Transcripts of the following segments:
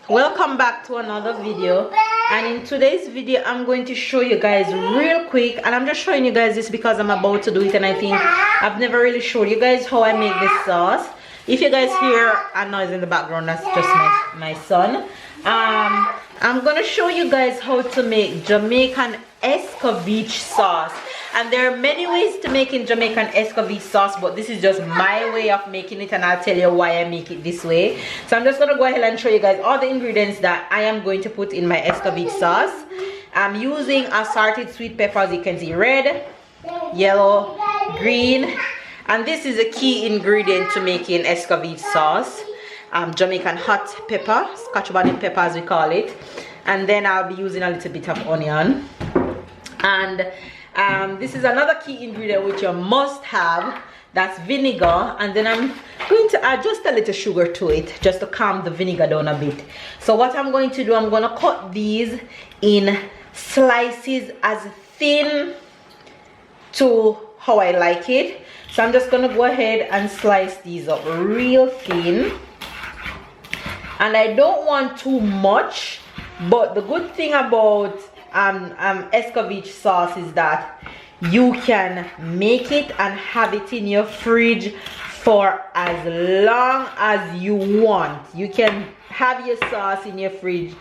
Welcome back to another video, and in today's video I'm going to show you guys real quick, and I'm just showing you guys this because I'm about to do it and I think I've never really showed you guys how I make this sauce. If you guys hear a noise in the background, that's just my son. I'm gonna show you guys how to make Jamaican Escovitch sauce, and there are many ways to making Jamaican Escovitch sauce, but this is just my way of making it, and I'll tell you why I make it this way. So I'm just gonna go ahead and show you guys all the ingredients that I am going to put in my Escovitch sauce. I'm using assorted sweet peppers. You can see red, yellow, green, and this is a key ingredient to making Escovitch sauce. Jamaican hot pepper, scotch bonnet pepper as we call it, and then I'll be using a little bit of onion. And this is another key ingredient which you must have, that's vinegar, and then I'm going to add just a little sugar to it just to calm the vinegar down a bit. So what I'm going to do, I'm going to cut these in slices as thin to how I like it. So I'm just going to go ahead and slice these up real thin, and I don't want too much. But the good thing about Escovitch sauce is that you can make it and have it in your fridge for as long as you want. You can have your sauce in your fridge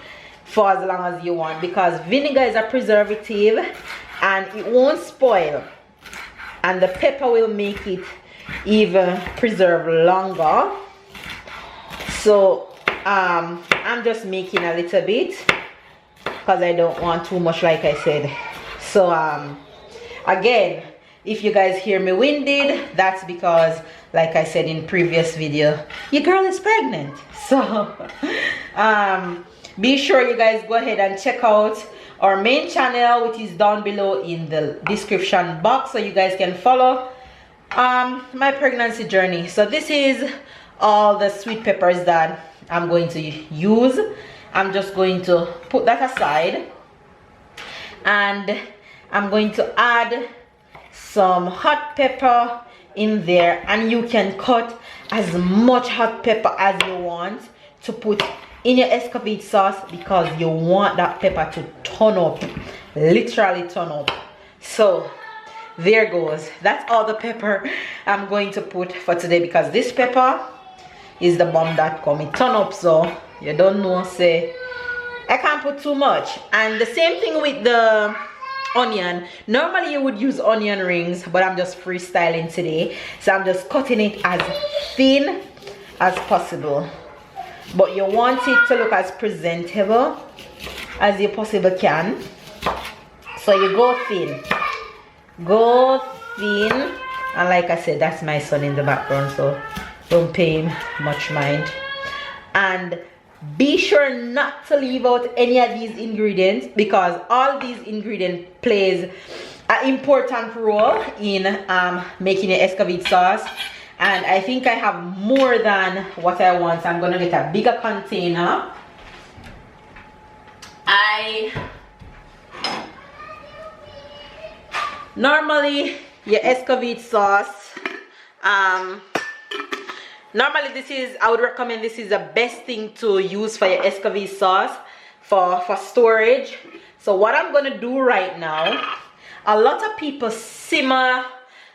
for as long as you want, because vinegar is a preservative and it won't spoil, and the pepper will make it even preserve longer. So I'm just making a little bit because I don't want too much, like I said. So again, if you guys hear me winded, that's because, like I said in previous video, your girl is pregnant. So be sure you guys go ahead and check out our main channel, which is down below in the description box, so you guys can follow my pregnancy journey. So this is all the sweet peppers that I'm going to use. I'm just going to put that aside, and I'm going to add some hot pepper in there, and you can cut as much hot pepper as you want to put in your Escovitch sauce, because you want that pepper to turn up, literally turn up. So there goes, that's all the pepper I'm going to put for today, because this pepper is the bomb that come, it turn up, so you don't know, say I can't put too much. And the same thing with the onion. Normally you would use onion rings, but I'm just freestyling today, so I'm just cutting it as thin as possible. But you want it to look as presentable as you possibly can, so you go thin, and like I said, that's my son in the background, so don't pay him much mind. And be sure not to leave out any of these ingredients, because all these ingredients plays an important role in making an Escovitch sauce. And I think I have more than what I want, so I'm gonna get a bigger container. Normally your Escovitch sauce, normally this is, I would recommend, this is the best thing to use for your Escovitch sauce for storage. So what I'm gonna do right now, a lot of people simmer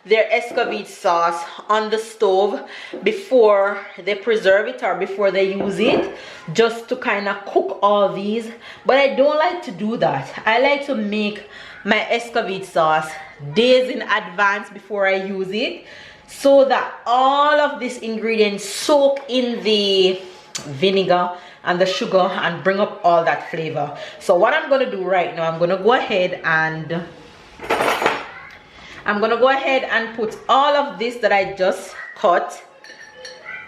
their Escovitch sauce on the stove before they preserve it or before they use it, just to kind of cook all these. But I don't like to do that. I like to make my Escovitch sauce days in advance before I use it, so that all of these ingredients soak in the vinegar and the sugar and bring up all that flavor. So what I'm going to do right now, I'm going to go ahead and put all of this that I just cut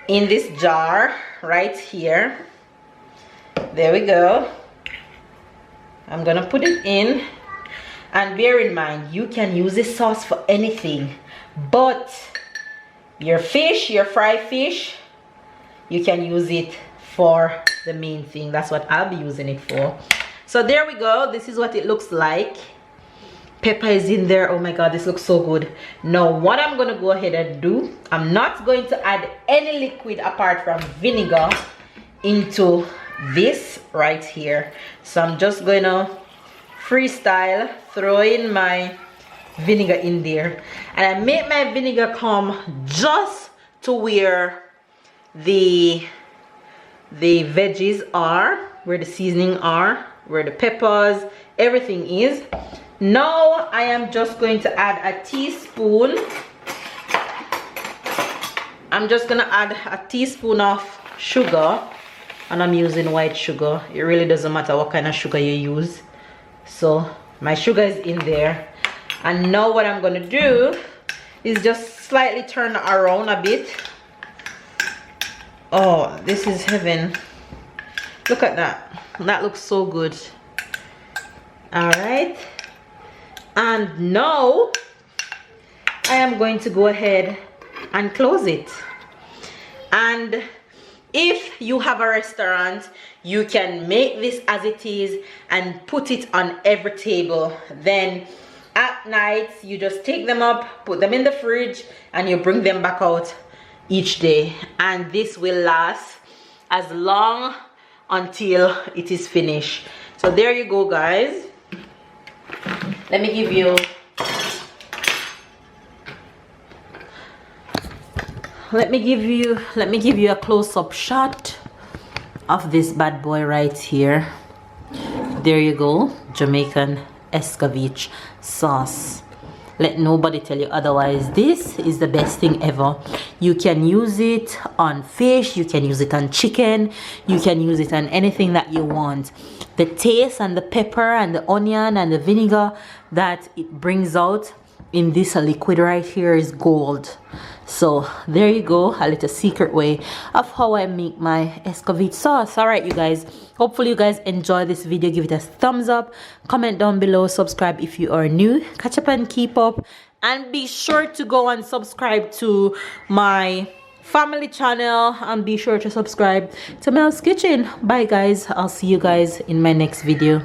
in this jar right here. There we go. I'm going to put it in, and bear in mind, you can use this sauce for anything, but your fish, your fried fish, you can use it for the main thing. That's what I'll be using it for. So there we go, this is what it looks like. Pepper is in there. Oh my god, this looks so good. Now what I'm gonna go ahead and do, I'm not going to add any liquid apart from vinegar into this right here. So I'm just going to freestyle, throw in my vinegar in there, and I make my vinegar come just to where the veggies are, where the seasoning are, where the peppers, everything is. Now I am just going to add a teaspoon. I'm just gonna add a teaspoon of sugar, and I'm using white sugar. It really doesn't matter what kind of sugar you use. So my sugar is in there, and now what I'm gonna do is just slightly turn around a bit. Oh, this is heaven. Look at that. That looks so good. All right, and now I am going to go ahead and close it. And if you have a restaurant, you can make this as it is and put it on every table. Then at night you just take them up, put them in the fridge, and you bring them back out each day, and this will last as long until it is finished. So there you go, guys. Let me give you a close-up shot of this bad boy right here. There you go. Jamaican Escovitch sauce. Let nobody tell you otherwise. This is the best thing ever. You can use it on fish, you can use it on chicken, you can use it on anything that you want. The taste and the pepper and the onion and the vinegar that it brings out in this liquid right here is gold. So there you go, a little secret way of how I make my Escovitch sauce. All right, you guys, hopefully you guys enjoy this video. Give it a thumbs up, comment down below, subscribe if you are new, catch up and keep up, and be sure to go and subscribe to my family channel, and be sure to subscribe to Mel's Kitchen. Bye guys, I'll see you guys in my next video.